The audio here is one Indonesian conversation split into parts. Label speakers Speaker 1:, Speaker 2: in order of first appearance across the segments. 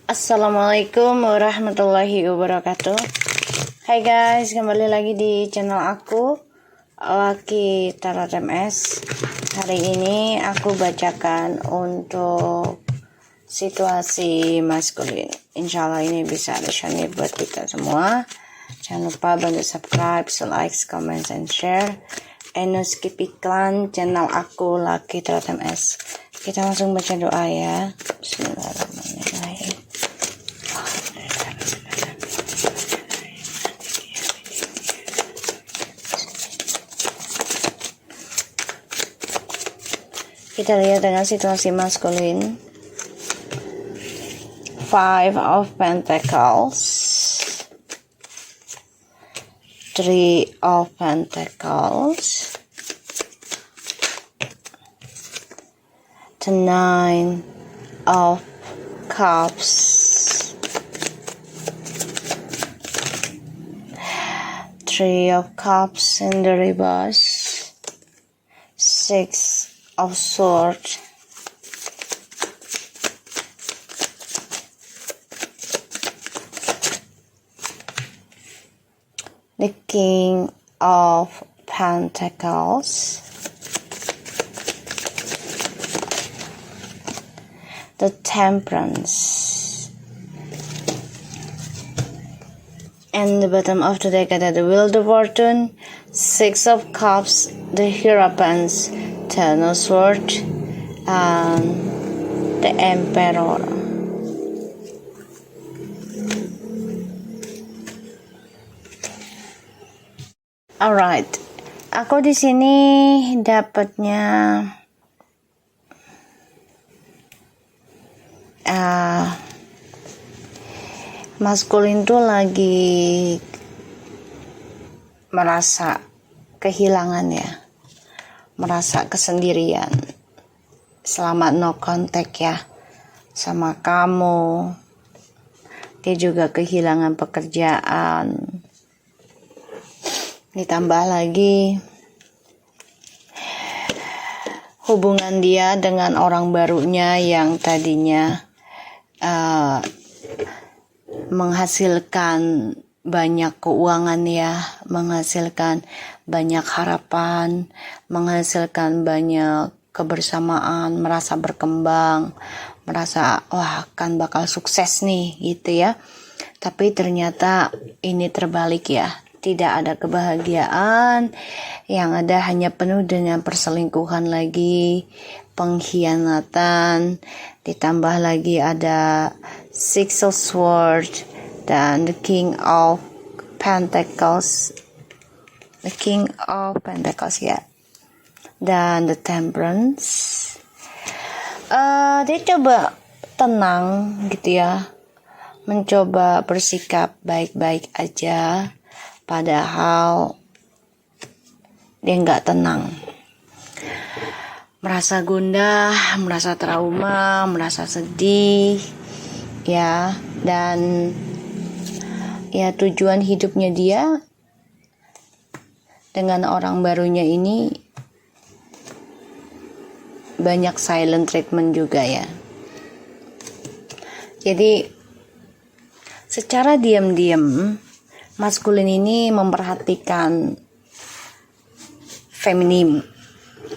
Speaker 1: Assalamualaikum warahmatullahi wabarakatuh. Hai guys, kembali lagi di channel aku, Laki Tarot MS. Hari ini aku bacakan untuk situasi maskulin. Insya Allah ini bisa ada share buat kita semua. Jangan lupa bantu subscribe, like, comment, and share. And no skip iklan channel aku, Laki Tarot MS. Kita langsung baca doa ya. Bismillahirrahmanirrahim. Kita lihat dengan situasi maskulin. Five of Pentacles, Three of Pentacles, the Nine of Cups, Three of Cups in the reverse, Six of Swords, the King of Pentacles, the Temperance, and the bottom of the deck ada the Wheel of Fortune, Six of Cups, the Hierophant, Ten of Swords, and the Emperor. Alright, aku di sini dapatnya maskulin tuh lagi merasa kehilangan ya, merasa kesendirian selama no contact ya sama kamu. Dia juga kehilangan pekerjaan. Ditambah lagi hubungan dia dengan orang barunya yang tadinya menghasilkan banyak keuangan ya, menghasilkan banyak harapan, menghasilkan banyak kebersamaan, merasa berkembang, merasa wah kan bakal sukses nih gitu ya. Tapi ternyata ini terbalik ya. Tidak ada kebahagiaan, yang ada hanya penuh dengan perselingkuhan lagi, pengkhianatan, ditambah lagi ada Six of Swords dan the King of Pentacles, ya, dan the Temperance. Dia coba tenang gitu ya, mencoba bersikap baik-baik aja. Padahal dia nggak tenang, merasa gundah, merasa trauma, merasa sedih, ya. Dan ya tujuan hidupnya dia dengan orang barunya ini banyak silent treatment juga ya. Jadi secara diam-diam maskulin ini memperhatikan feminim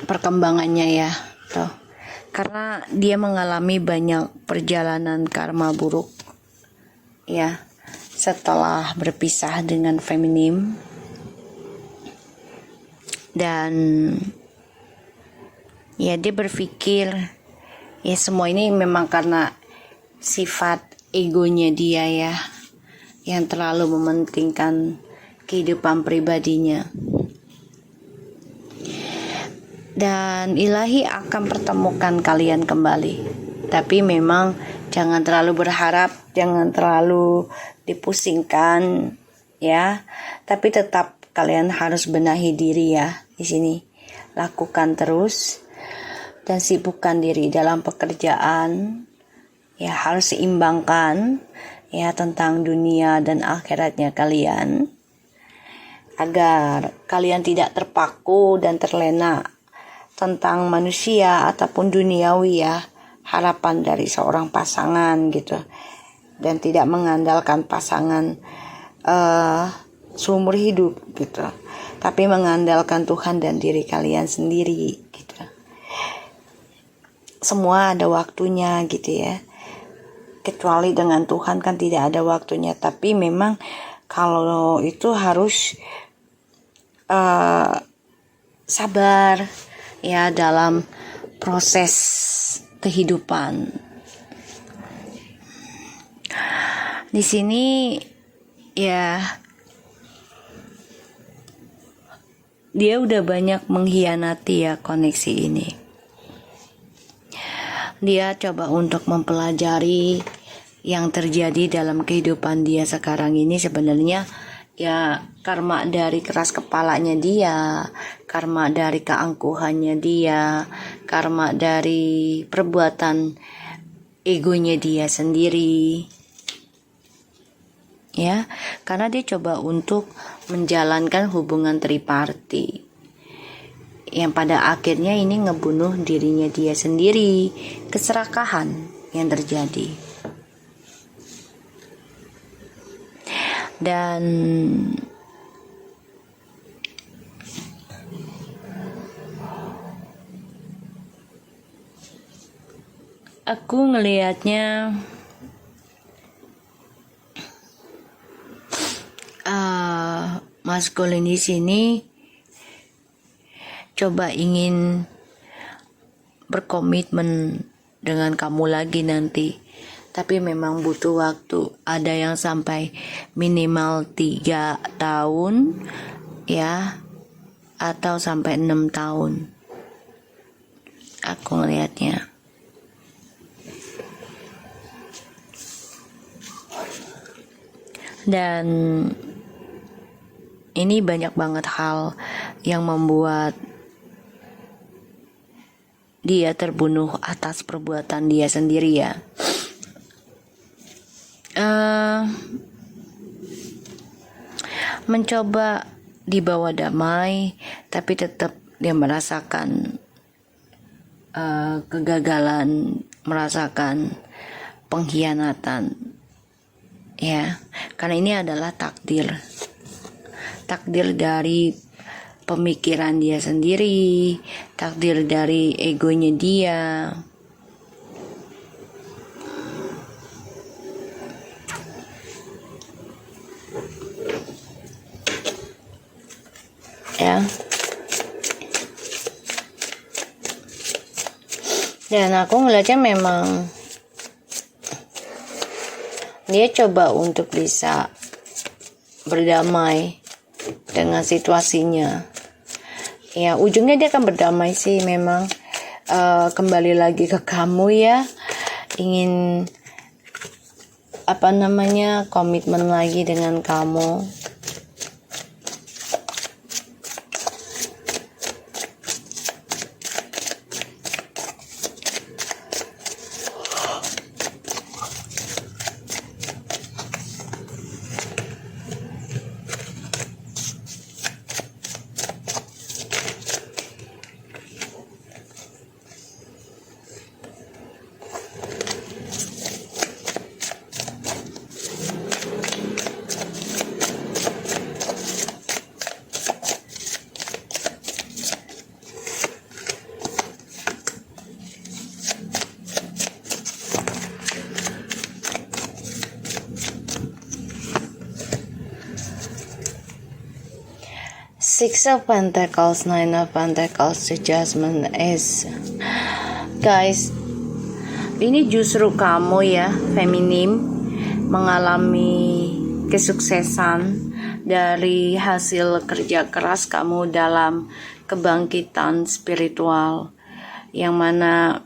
Speaker 1: perkembangannya ya, tuh. Karena dia mengalami banyak perjalanan karma buruk ya setelah berpisah dengan feminim. Dan ya dia berpikir ya semua ini memang karena sifat egonya dia ya, yang terlalu mementingkan kehidupan pribadinya. Dan ilahi akan pertemukan kalian kembali. Tapi memang jangan terlalu berharap, jangan terlalu dipusingkan ya. Tapi tetap kalian harus benahi diri ya di sini. Lakukan terus dan sibukkan diri dalam pekerjaan. Ya harus seimbangkan ya tentang dunia dan akhiratnya kalian, agar kalian tidak terpaku dan terlena tentang manusia ataupun duniawi ya, harapan dari seorang pasangan gitu. dan tidak mengandalkan pasangan seumur hidup gitu, tapi mengandalkan Tuhan dan diri kalian sendiri gitu. Semua ada waktunya gitu ya, kecuali dengan Tuhan kan tidak ada waktunya. Tapi memang kalau itu harus sabar ya dalam proses kehidupan. Di sini ya dia udah banyak mengkhianati ya koneksi ini. Dia coba untuk mempelajari yang terjadi dalam kehidupan dia sekarang ini. Sebenarnya ya karma dari keras kepalanya dia, karma dari keangkuhannya dia, karma dari perbuatan egonya dia sendiri. Ya, karena dia coba untuk menjalankan hubungan triparti yang pada akhirnya ini ngebunuh dirinya dia sendiri, keserakahan yang terjadi. Dan aku ngelihatnya maskulin di sini coba ingin berkomitmen dengan kamu lagi nanti, tapi memang butuh waktu. Ada yang sampai minimal 3 tahun ya, atau sampai 6 tahun aku ngelihatnya. Dan ini banyak banget hal yang membuat dia terbunuh atas perbuatan dia sendiri ya. Mencoba dibawa damai, tapi tetap dia merasakan kegagalan, merasakan pengkhianatan ya, karena ini adalah takdir dari pemikiran dia sendiri, takdir dari egonya dia. Ya. Dan aku ngeliatnya memang dia coba untuk bisa berdamai dengan situasinya. Ya, ujungnya dia akan berdamai sih memang. Kembali lagi ke kamu ya, ingin komitmen lagi dengan kamu. Six of Pentacles, Nine of Pentacles, the Judgment is, guys, ini justru kamu ya, feminim, mengalami kesuksesan dari hasil kerja keras kamu dalam kebangkitan spiritual, yang mana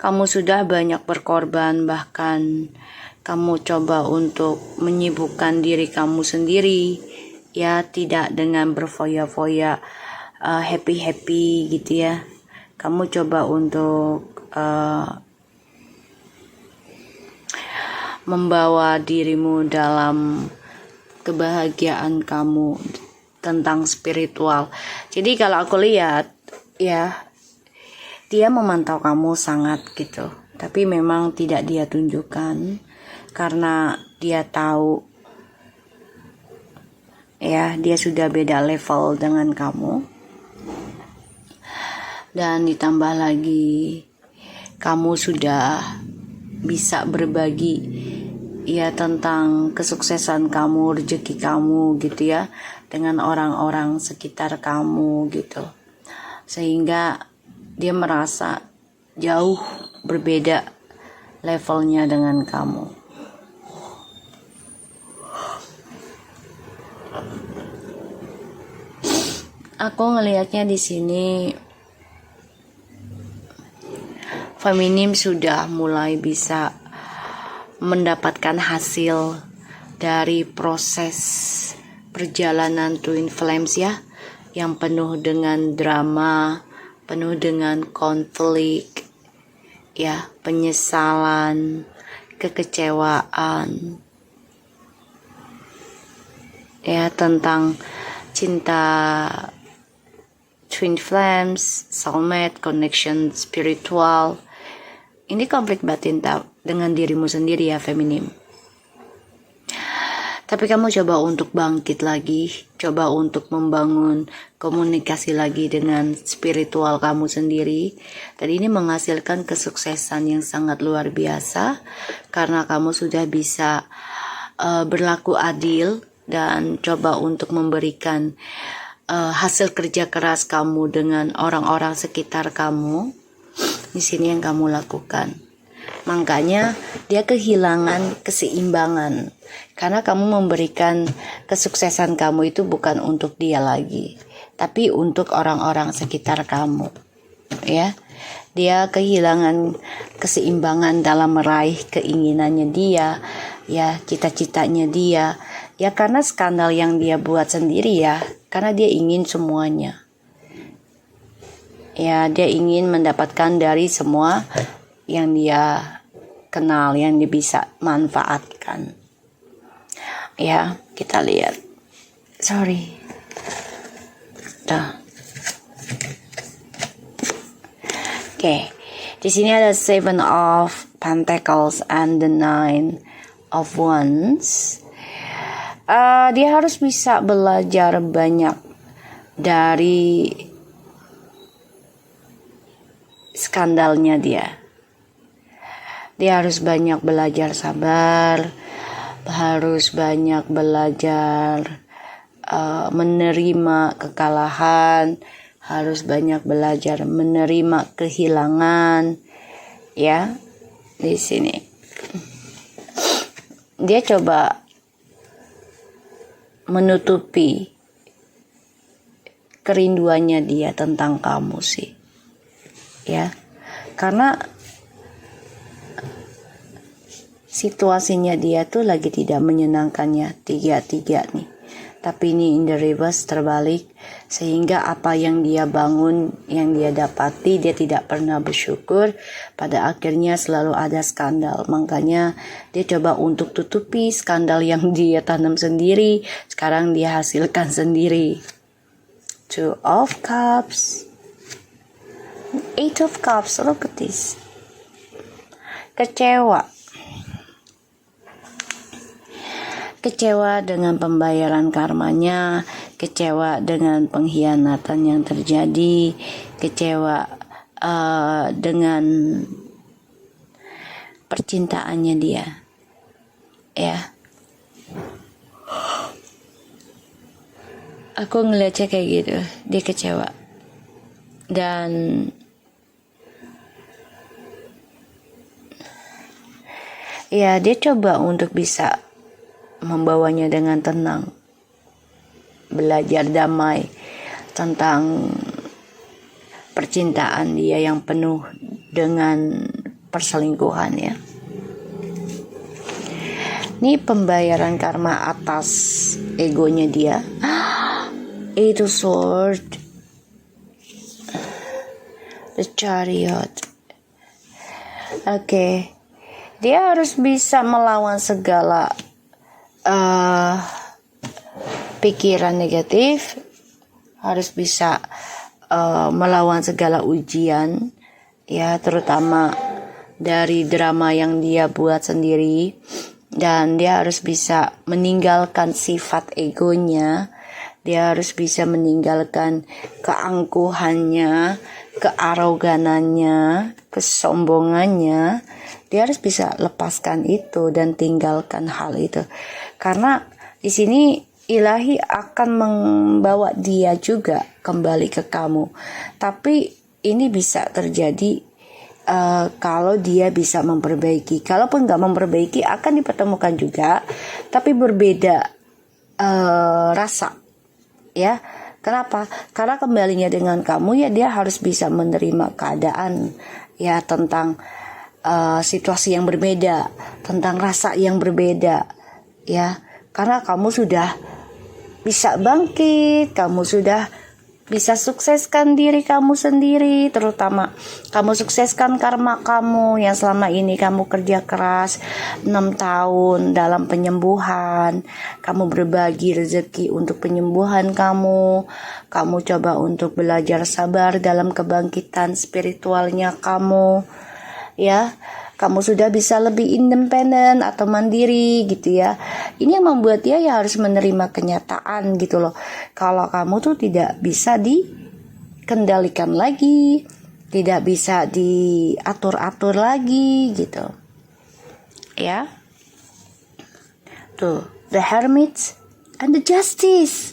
Speaker 1: kamu sudah banyak berkorban, bahkan kamu coba untuk menyibukkan diri kamu sendiri ya, tidak dengan berfoya-foya, happy gitu ya. Kamu coba untuk membawa dirimu dalam kebahagiaan kamu tentang spiritual. Jadi kalau aku lihat ya, dia memantau kamu sangat gitu tapi memang tidak dia tunjukkan karena dia tahu ya dia sudah beda level dengan kamu. Dan ditambah lagi kamu sudah bisa berbagi ya tentang kesuksesan kamu, rezeki kamu gitu ya dengan orang-orang sekitar kamu gitu. Sehingga dia merasa jauh berbeda levelnya dengan kamu. Aku ngelihatnya di sini feminim sudah mulai bisa mendapatkan hasil dari proses perjalanan Twin Flames ya, yang penuh dengan drama, penuh dengan konflik ya, penyesalan, kekecewaan ya, tentang cinta Twin Flames, soulmate, connection spiritual. Ini konflik batin dengan dirimu sendiri ya, feminim. Tapi kamu coba untuk bangkit lagi, coba untuk membangun komunikasi lagi dengan spiritual kamu sendiri. Dan ini menghasilkan kesuksesan yang sangat luar biasa karena kamu sudah bisa berlaku adil dan coba untuk memberikan hasil kerja keras kamu dengan orang-orang sekitar kamu. Di sini yang kamu lakukan. Makanya dia kehilangan keseimbangan karena kamu memberikan kesuksesan kamu itu bukan untuk dia lagi, tapi untuk orang-orang sekitar kamu. Ya. Dia kehilangan keseimbangan dalam meraih keinginannya dia, ya, cita-citanya dia. Ya karena skandal yang dia buat sendiri ya, karena dia ingin semuanya. Ya, dia ingin mendapatkan dari semua yang dia kenal, yang dia bisa manfaatkan. Ya, kita lihat. Sorry. Oke. Di sini ada Seven of Pentacles and the Nine of Wands. Dia harus bisa belajar banyak dari skandalnya dia. Dia harus banyak belajar sabar, harus banyak belajar menerima kekalahan, harus banyak belajar menerima kehilangan. Ya, di sini dia coba menutupi kerinduannya dia tentang kamu sih. Ya, karena situasinya dia tuh lagi tidak menyenangkannya tiga nih. Tapi ini in the reverse, terbalik, sehingga apa yang dia bangun, yang dia dapati, dia tidak pernah bersyukur. Pada akhirnya selalu ada skandal. Makanya dia coba untuk tutupi skandal yang dia tanam sendiri, sekarang dia hasilkan sendiri. Two of Cups, Eight of Cups, look at this. Kecewa dengan pembayaran karmanya, kecewa dengan pengkhianatan yang terjadi, kecewa dengan percintaannya dia. Ya. Aku ngeliatnya kayak gitu, dia kecewa. Dan ya, dia coba untuk bisa membawanya dengan tenang, belajar damai tentang percintaan dia yang penuh dengan perselingkuhan ya. Ini pembayaran karma atas egonya dia. Itu sword, the chariot. Oke. Dia harus bisa melawan segala pikiran negatif, harus bisa melawan segala ujian ya, terutama dari drama yang dia buat sendiri, dan dia harus bisa meninggalkan sifat egonya. Dia harus bisa meninggalkan keangkuhannya, kearoganannya, kesombongannya. Dia harus bisa lepaskan itu dan tinggalkan hal itu. Karena di sini ilahi akan membawa dia juga kembali ke kamu. Tapi ini bisa terjadi kalau dia bisa memperbaiki. Kalaupun nggak memperbaiki, akan dipertemukan juga, tapi berbeda rasa, ya. Kenapa? Karena kembalinya dengan kamu, ya dia harus bisa menerima keadaan, ya, tentang situasi yang berbeda, tentang rasa yang berbeda, ya. Karena kamu sudah bisa bangkit, kamu sudah bisa sukseskan diri kamu sendiri, terutama kamu sukseskan karma kamu yang selama ini kamu kerja keras 6 tahun dalam penyembuhan. Kamu berbagi rezeki untuk penyembuhan kamu coba untuk belajar sabar dalam kebangkitan spiritualnya kamu, ya. Kamu sudah bisa lebih independen atau mandiri gitu ya. Ini yang membuat dia ya harus menerima kenyataan gitu loh. Kalau kamu tuh tidak bisa dikendalikan lagi, tidak bisa diatur-atur lagi gitu. Ya. Tuh, the Hermit and the Justice.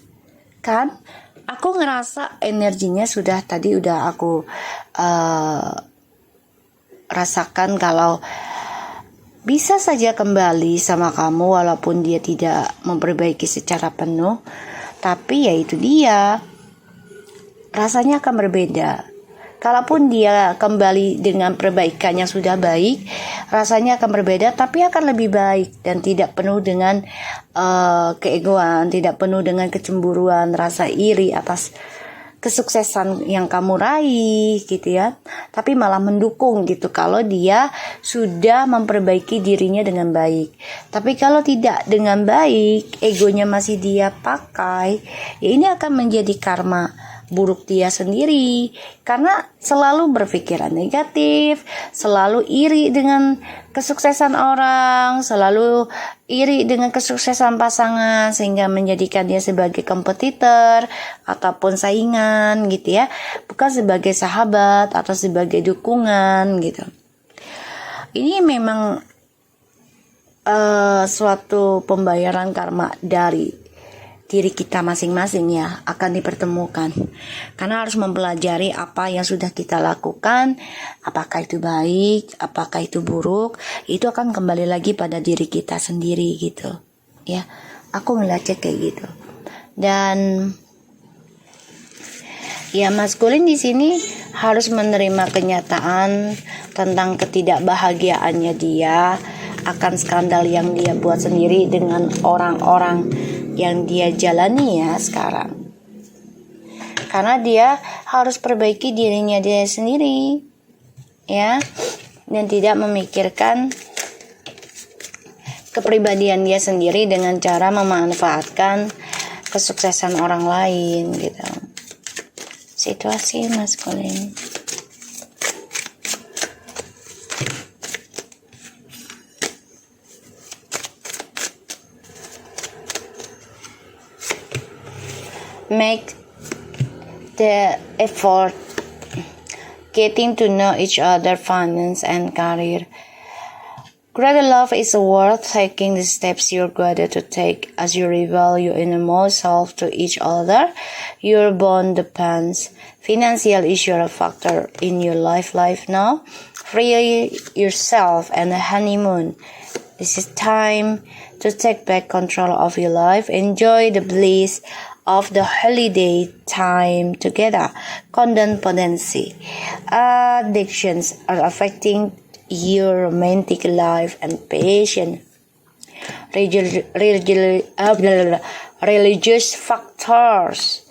Speaker 1: Kan? Aku ngerasa energinya sudah aku rasakan kalau bisa saja kembali sama kamu walaupun dia tidak memperbaiki secara penuh. Tapi ya itu dia, rasanya akan berbeda. Kalaupun dia kembali dengan perbaikan yang sudah baik, rasanya akan berbeda, tapi akan lebih baik dan tidak penuh dengan keegoan, tidak penuh dengan kecemburuan, rasa iri atas kesuksesan yang kamu raih gitu ya, tapi malah mendukung gitu kalau dia sudah memperbaiki dirinya dengan baik. Tapi kalau tidak dengan baik, egonya masih dia pakai, ya ini akan menjadi karma buruk dia sendiri, karena selalu berpikiran negatif, selalu iri dengan kesuksesan orang, selalu iri dengan kesuksesan pasangan, sehingga menjadikan dia sebagai kompetitor ataupun saingan gitu ya, bukan sebagai sahabat atau sebagai dukungan gitu. Ini memang suatu pembayaran karma dari diri kita masing-masing ya, akan dipertemukan. Karena harus mempelajari apa yang sudah kita lakukan, apakah itu baik, apakah itu buruk, itu akan kembali lagi pada diri kita sendiri gitu. Ya, aku ngeliatnya kayak gitu. Dan ya, maskulin di sini harus menerima kenyataan tentang ketidakbahagiaannya dia akan skandal yang dia buat sendiri dengan orang-orang yang dia jalani ya sekarang. Karena dia harus perbaiki dirinya dia sendiri, ya, dan tidak memikirkan kepribadian dia sendiri dengan cara memanfaatkan kesuksesan orang lain gitu. Situasi maskulin. Make the effort getting to know each other, finance and career. Greater love is worth taking the steps you're ready to take as you reveal your innermost self to each other. Your bond depends. Financial issue are a factor in your life now. Free yourself and the honeymoon. This is time to take back control of your life. Enjoy the bliss of the holiday time together. Codependency. Addictions are affecting your romantic life and passion. Religious factors.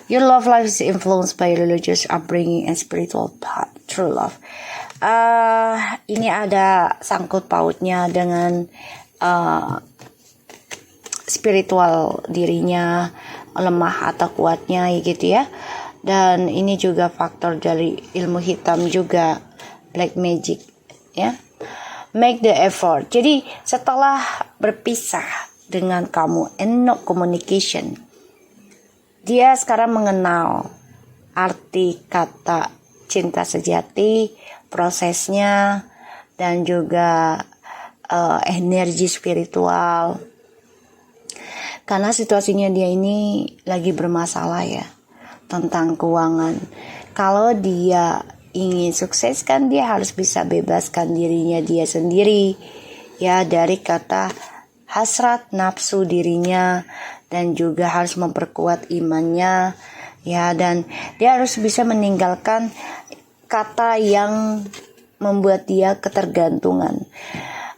Speaker 1: Your love life is influenced by religious upbringing and spiritual path. True love. Ini ada sangkut pautnya dengan spiritual dirinya, lemah atau kuatnya gitu ya. Dan ini juga faktor dari ilmu hitam juga, black magic ya. Make the effort. Jadi setelah berpisah dengan kamu, and no communication, dia sekarang mengenal arti kata cinta sejati, prosesnya, dan juga energi spiritual. Karena situasinya dia ini lagi bermasalah ya, tentang keuangan. Kalau dia ingin sukses kan dia harus bisa bebaskan dirinya dia sendiri ya dari kata hasrat nafsu dirinya, dan juga harus memperkuat imannya ya, dan dia harus bisa meninggalkan kata yang membuat dia ketergantungan.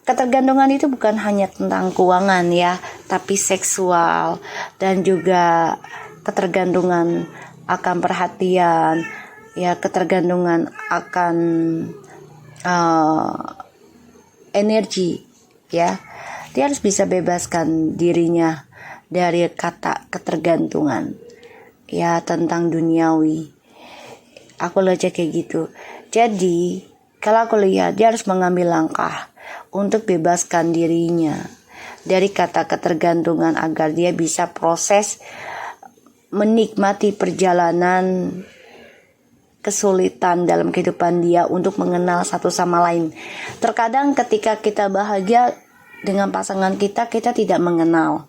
Speaker 1: Ketergantungan itu bukan hanya tentang keuangan ya, tapi seksual, dan juga ketergantungan akan perhatian ya, ketergantungan akan energi ya. Dia harus bisa bebaskan dirinya dari kata ketergantungan ya, tentang duniawi. Aku lihat kayak gitu. Jadi kalau aku lihat dia harus mengambil langkah untuk bebaskan dirinya dari kata ketergantungan agar dia bisa proses menikmati perjalanan kesulitan dalam kehidupan dia untuk mengenal satu sama lain. Terkadang ketika kita bahagia dengan pasangan kita, kita tidak mengenal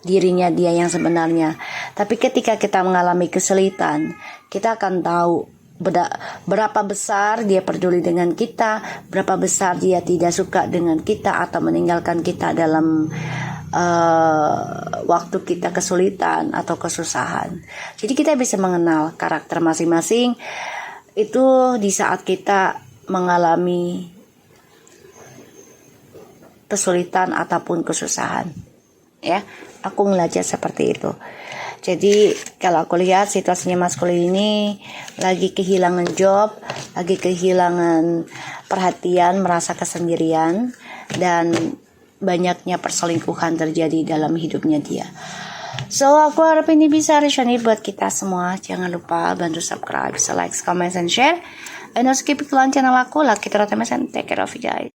Speaker 1: dirinya dia yang sebenarnya. Tapi ketika kita mengalami kesulitan, kita akan tahu berapa besar dia peduli dengan kita, berapa besar dia tidak suka dengan kita atau meninggalkan kita dalam waktu kita kesulitan atau kesusahan. Jadi kita bisa mengenal karakter masing-masing itu di saat kita mengalami kesulitan ataupun kesusahan ya. Aku ngeliatnya seperti itu. Jadi kalau aku lihat situasinya Mas Kuli ini lagi kehilangan job, lagi kehilangan perhatian, merasa kesendirian, dan banyaknya perselingkuhan terjadi dalam hidupnya dia. So aku harap ini bisa resonate buat kita semua. Jangan lupa bantu subscribe, like, comment, and share. And also keep iklan channel aku, Lucky Tara Temes, and take care of you guys.